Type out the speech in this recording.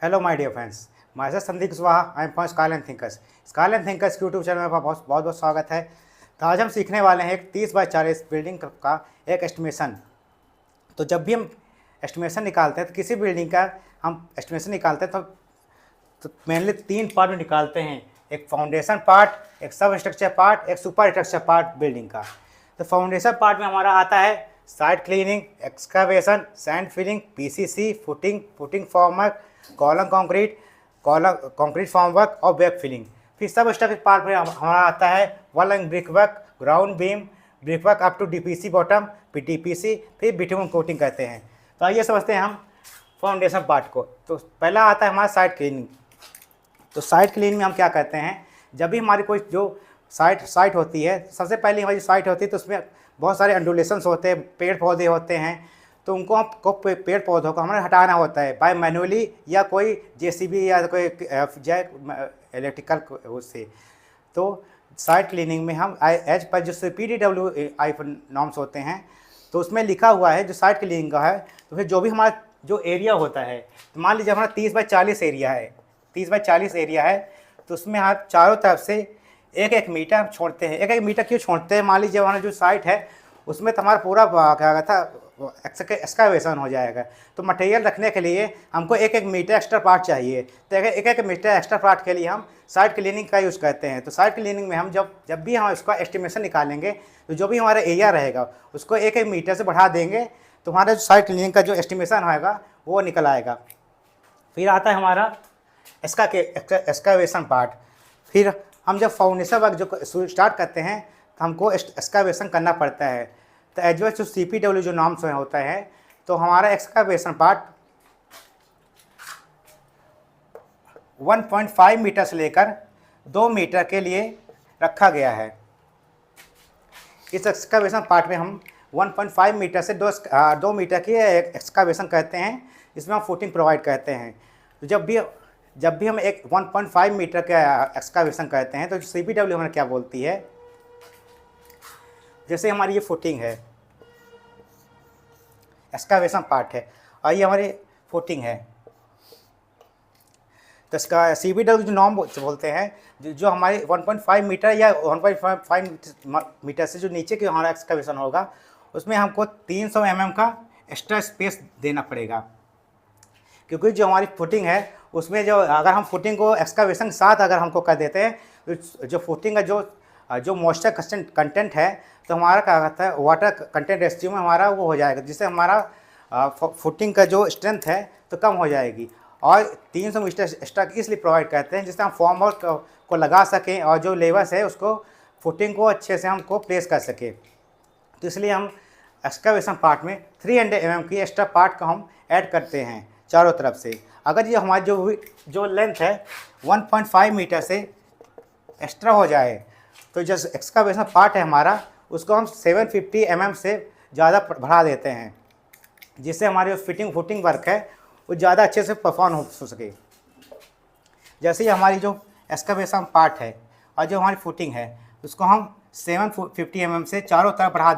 Hello my dear friends, myself Sandeep Kushwaha, I am from Skyline Thinkers. Skyline Thinkers YouTube channel में बहुत बहुत स्वागत है। तो आज हम सीखने वाले हैं एक 30 बाय 40 बिल्डिंग का एक एस्टिमेशन। तो जब भी हम एस्टिमेशन निकालते हैं तो किसी बिल्डिंग का हम एस्टिमेशन निकालते हैं तो मेनली 3 पार्ट में निकालते हैं। एक फाउंडेशन पार्ट, एक सब स्ट्रक्चर पार्ट, एक सुपर स्ट्रक्चर पार्ट बिल्डिंग का। तो फाउंडेशन पार्ट में हमारा आता है site cleaning, excavation, sand filling, PCC, footing formwork, column concrete formwork और बैक फिलिंग। फिर सब स्ट्रक्चर पार्ट में हमारा आता है wall and brick work, ground beam, brick work up to DPC bottom, PTPC, फिर बिटुमन कोटिंग कहते हैं। तो आइए समझते हैं हम फाउंडेशन पार्ट को। तो पहला आता है हमारा साइट क्लीनिंग। तो साइट क्लीनिंग में हम क्या करते हैं, जब भी हमारी कोई जो साइट होती है, सबसे पहले हमारी साइट होती है तो उसमें बहुत सारे अंडुलेशंस होते हैं, पेड़ पौधे होते हैं। तो उनको हमको पेड़ पौधों को हमें हटाना होता है बाय मैनुअली या कोई जेसीबी या कोई इलेक्ट्रिकल उससे। तो साइट क्लीनिंग में हम एज पर जो PDWI नॉर्म्स होते हैं तो उसमें लिखा हुआ है जो साइट क्लीनिंग का है। तो फिर जो भी हमारा जो एरिया होता है, तो मान लीजिए हमारा 30 बाय 40 एरिया है, 30 बाय 40 एरिया है, तो उसमें आप चारों तरफ से एक एक मीटर छोड़ते हैं। एक एक मीटर क्यों छोड़ते हैं, मान लीजिए हमारा जो साइट है उसमें तो हमारा पूरा क्या कहता था एक्सकावेशन हो जाएगा। तो मटेरियल रखने के लिए हमको एक एक मीटर एक्स्ट्रा पार्ट चाहिए। तो एक एक मीटर एक्स्ट्रा पार्ट के लिए हम साइट क्लीनिंग का यूज़ करते हैं। तो साइट क्लीनिंग में हम जब भी हम उसका एस्टिमेशन निकालेंगे तो जो भी हमारा एरिया रहेगा उसको एक एक मीटर से बढ़ा देंगे, तो हमारा जो साइट क्लीनिंग का जो एस्टिमेशन होगा वो निकल आएगा। फिर आता है हमारा एक्सकावेशन पार्ट। फिर हम जब फाउंडेशन वर्क जो स्टार्ट करते हैं तो हमको एक्सकावेशन करना पड़ता है। तो एज वेल जो CPW जो नॉर्म्स होता है, तो हमारा एक्सकावेशन पार्ट 1.5 मीटर से लेकर 2 मीटर के लिए रखा गया है। इस एक्सकावेशन पार्ट में हम 1.5 मीटर से 2 मीटर की एक्सकावेशन कहते हैं, इसमें हम फुटिंग प्रोवाइड करते हैं। तो जब भी हम एक 1.5 मीटर का एक्सकावेशन करते हैं तो CPW हमें क्या बोलती है, जैसे हमारी ये फुटिंग है, एक्सकावेशन पार्ट है और ये हमारी फुटिंग है, तो इसका CPW जो नॉर्म बोलते हैं जो हमारे 1.5 मीटर या 1.5 मीटर से जो नीचे की हमारा एक्सकावेशन होगा उसमें हमको 300 mm का एक्स्ट्रा स्पेस देना पड़ेगा। क्योंकि जो हमारी फुटिंग है उसमें जो अगर हम फुटिंग को एक्सकावेशन के साथ अगर हमको कर देते हैं तो जो फुटिंग का जो मॉइस्चर कंटेंट है, तो हमारा क्या कहता है वाटर कंटेंट रेशियो में हमारा वो हो जाएगा, जिससे हमारा फुटिंग का जो स्ट्रेंथ है तो कम हो जाएगी। और 300 मीटर एक्स्ट्रा इसलिए प्रोवाइड करते हैं जिससे हम फॉर्मवर्क को लगा सकें और जो लेवर्स है उसको फुटिंग को अच्छे से हमको प्लेस कर सकें। तो इसलिए हम एक्सकावेशन पार्ट में 300 mm की एक्स्ट्रा पार्ट को हम ऐड करते हैं चारों तरफ से। अगर ये हमारी जो लेंथ है 1.5 मीटर से एक्स्ट्रा हो जाए तो जो एक्सकावेशन पार्ट है हमारा उसको हम 750 mm से ज़्यादा बढ़ा देते हैं, जिससे हमारी जो फुटिंग वर्क है वो ज़्यादा अच्छे से परफॉर्म हो सके। जैसे ही हमारी जो एक्सकावेशन पार्ट है और जो हमारी फुटिंग है उसको हम 750 mm से चारों तरफ बढ़ा